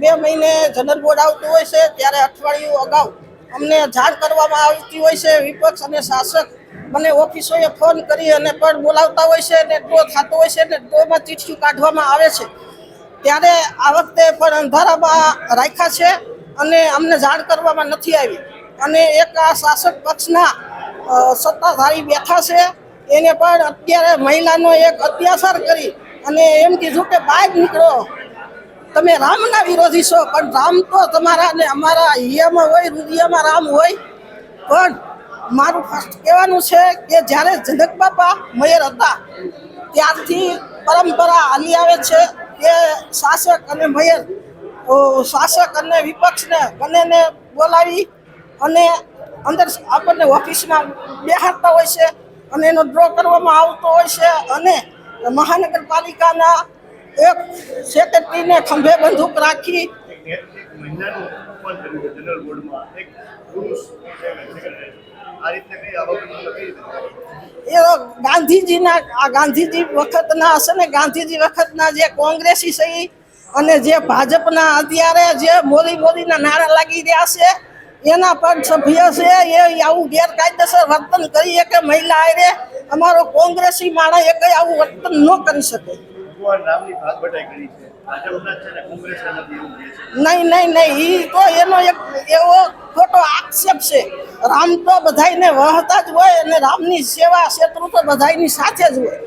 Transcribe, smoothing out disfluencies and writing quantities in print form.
2 મહિને general board આવતું હોય છે ત્યારે અઠવાડિયું અગાઉ અમને જાણ કરવામાં આવતી હોય છે। વિપક્ષ અને શાસક મને ઓફિસોએ ફોન કરી અને પણ બોલાવતા હોય છે અને ડ્રો થતો હોય છે અને ડ્રોમાં ચીઠિયું કાઢવામાં આવે છે। ત્યારે આ વખતે પણ અંધારામાં રાખ્યા છે અને અમને જાણ કરવામાં નથી આવી। અને એક આ શાસક પક્ષના સત્તાધારી બેઠા છે એને પણ અત્યારે મહિલાનો એક અત્યાચાર કરી અને એમ કીધું કે બહાર નીકળો, તમે રામના વિરોધી છો, પણ રામ તો તમારા ને અમારા હિયામાં હોય, હૃદયમાં રામ હોય। પણ મારું ફર્સ્ટ કહેવાનું છે કે જ્યારે જનક બાપા મેયર હતા ત્યારથી પરંપરા હાલી આવે છે કે શાસક અને મેયર, શાસક અને વિપક્ષને બંનેને બોલાવી અને અંદર આપણને ઓફિસમાં બેહાડતા હોય છે અને એનો ડ્રો કરવામાં આવતો હોય છે અને મહાનગરપાલિકાના એક સેક્રેટરીને ખંભે બંદૂક રાખી એ ગાંધીજી વખતના હશે ને, ગાંધીજી વખતના જે કોંગ્રેસી છે અને જે ભાજપના અત્યારે જે મોદીના નારા લાગી રહ્યા છે એના પણ સભ્ય છે એ આવું ગેરકાયદેસર વર્તન કરીએ કે મહિલા આરે અમારો કોંગ્રેસી માણસ એ કઈ આવું વર્તન ન કરી શકે। નહીં, એ તો એનો એક એવો ખોટો આક્ષેપ છે। રામ તો બધાને વહતા જ હોય અને રામની સેવા શેત્રુ તો બધાની સાથે જ હોય।